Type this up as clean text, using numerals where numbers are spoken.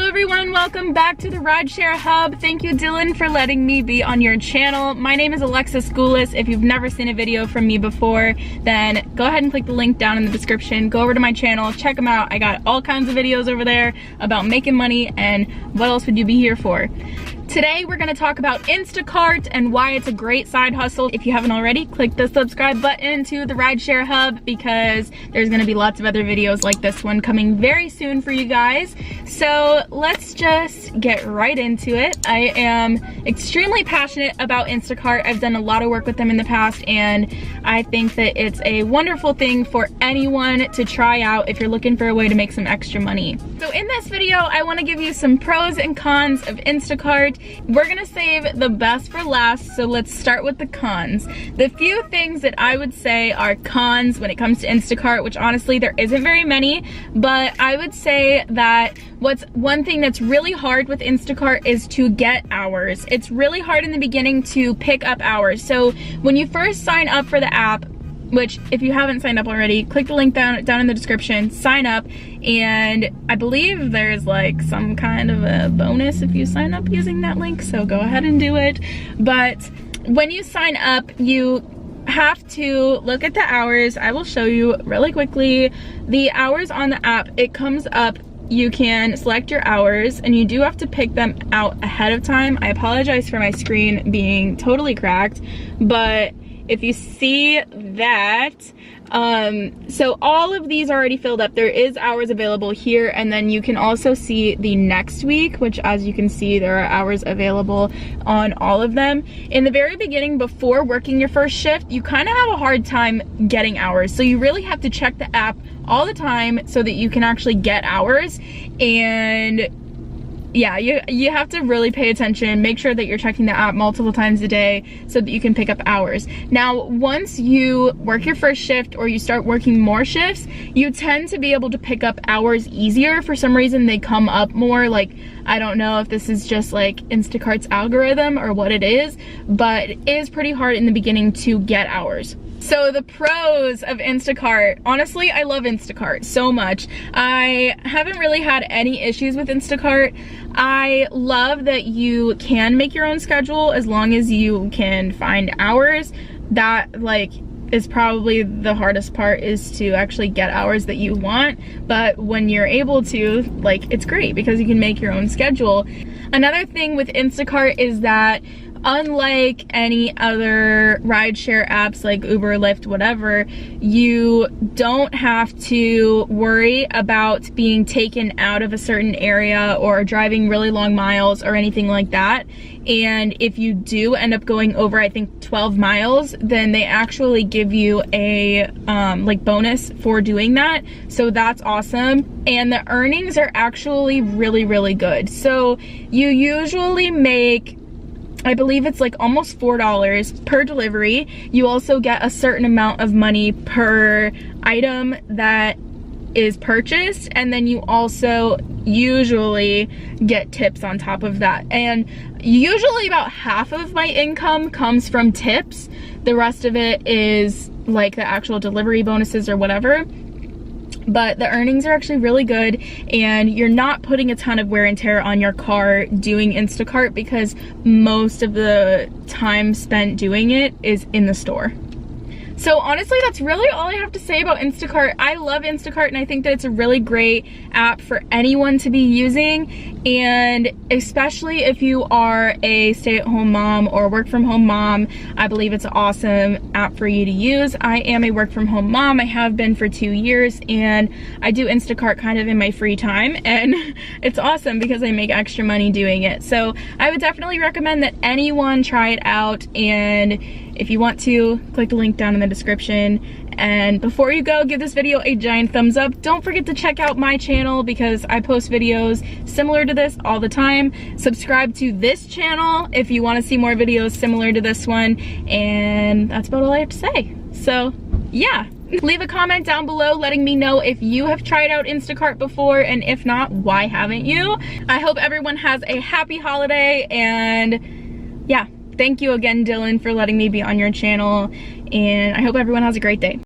Hello everyone, welcome back to the Rideshare Hub. Thank you, Dylan, for letting me be on your channel. My name is Alexis Goulis. If you've never seen a video from me before, then go ahead and click the link down in the description. Go over to my channel, check them out. I got all kinds of videos over there about making money, and what else would you be here for? Today, we're gonna talk about Instacart and why it's a great side hustle. If you haven't already, click the subscribe button to the Rideshare Hub because there's gonna be lots of other videos like this one coming very soon for you guys. So let's just get right into it. I am extremely passionate about Instacart. I've done a lot of work with them in the past, and I think that it's a wonderful thing for anyone to try out if you're looking for a way to make some extra money. So in this video, I wanna give you some pros and cons of Instacart. We're gonna save the best for last, so let's start with the cons. The few things that I would say are cons when it comes to Instacart, which honestly there isn't very many, but I would say that one thing that's really hard with Instacart is to get hours. It's really hard in the beginning to pick up hours. So when you first sign up for the app, which if you haven't signed up already, click the link down in the description, sign up, and I believe there's like some kind of a bonus if you sign up using that link, so go ahead and do it. But when you sign up, you have to look at the hours. I will show you really quickly. The hours on the app, it comes up, you can select your hours, and you do have to pick them out ahead of time. I apologize for my screen being totally cracked, but if you see that, so all of these are already filled up. There is hours available here, and then you can also see the next week, which as you can see, there are hours available on all of them. In the very beginning, before working your first shift, you kind of have a hard time getting hours. So you really have to check the app all the time so that you can actually get hours. And yeah, you have to really pay attention, make sure that you're checking the app multiple times a day so that you can pick up hours. Now, once you work your first shift or you start working more shifts, you tend to be able to pick up hours easier. For some reason, they come up more. Like, I don't know if this is just like Instacart's algorithm or what it is, but it is pretty hard in the beginning to get hours. So the pros of Instacart, honestly, I love Instacart so much. I haven't really had any issues with Instacart. I love that you can make your own schedule as long as you can find hours. That is probably the hardest part, is to actually get hours that you want. But when you're able to, it's great because you can make your own schedule. Another thing with Instacart is that unlike any other rideshare apps like Uber, Lyft, whatever, you don't have to worry about being taken out of a certain area or driving really long miles or anything like that. And if you do end up going over, I think 12 miles, then they actually give you a bonus for doing that. So that's awesome. And the earnings are actually really, really good. So you usually make, I believe it's almost $4 per delivery. You also get a certain amount of money per item that is purchased, and then you also usually get tips on top of that. And usually about half of my income comes from tips. The rest of it is the actual delivery bonuses or whatever. But the earnings are actually really good, and you're not putting a ton of wear and tear on your car doing Instacart because most of the time spent doing it is in the store. So honestly, that's really all I have to say about Instacart. I love Instacart, and I think that it's a really great app for anyone to be using, and especially if you are a stay-at-home mom or work-from-home mom, I believe it's an awesome app for you to use. I am a work-from-home mom. I have been for 2 years, and I do Instacart kind of in my free time, and it's awesome because I make extra money doing it. So I would definitely recommend that anyone try it out, and if you want to, click the link down in the description. And before you go, give this video a giant thumbs up. Don't forget to check out my channel because I post videos similar to this all the time. Subscribe to this channel if you want to see more videos similar to this one. And that's about all I have to say. So yeah, leave a comment down below letting me know if you have tried out Instacart before, and if not, why haven't you? I hope everyone has a happy holiday, and yeah. Thank you again, Dylan, for letting me be on your channel, and I hope everyone has a great day.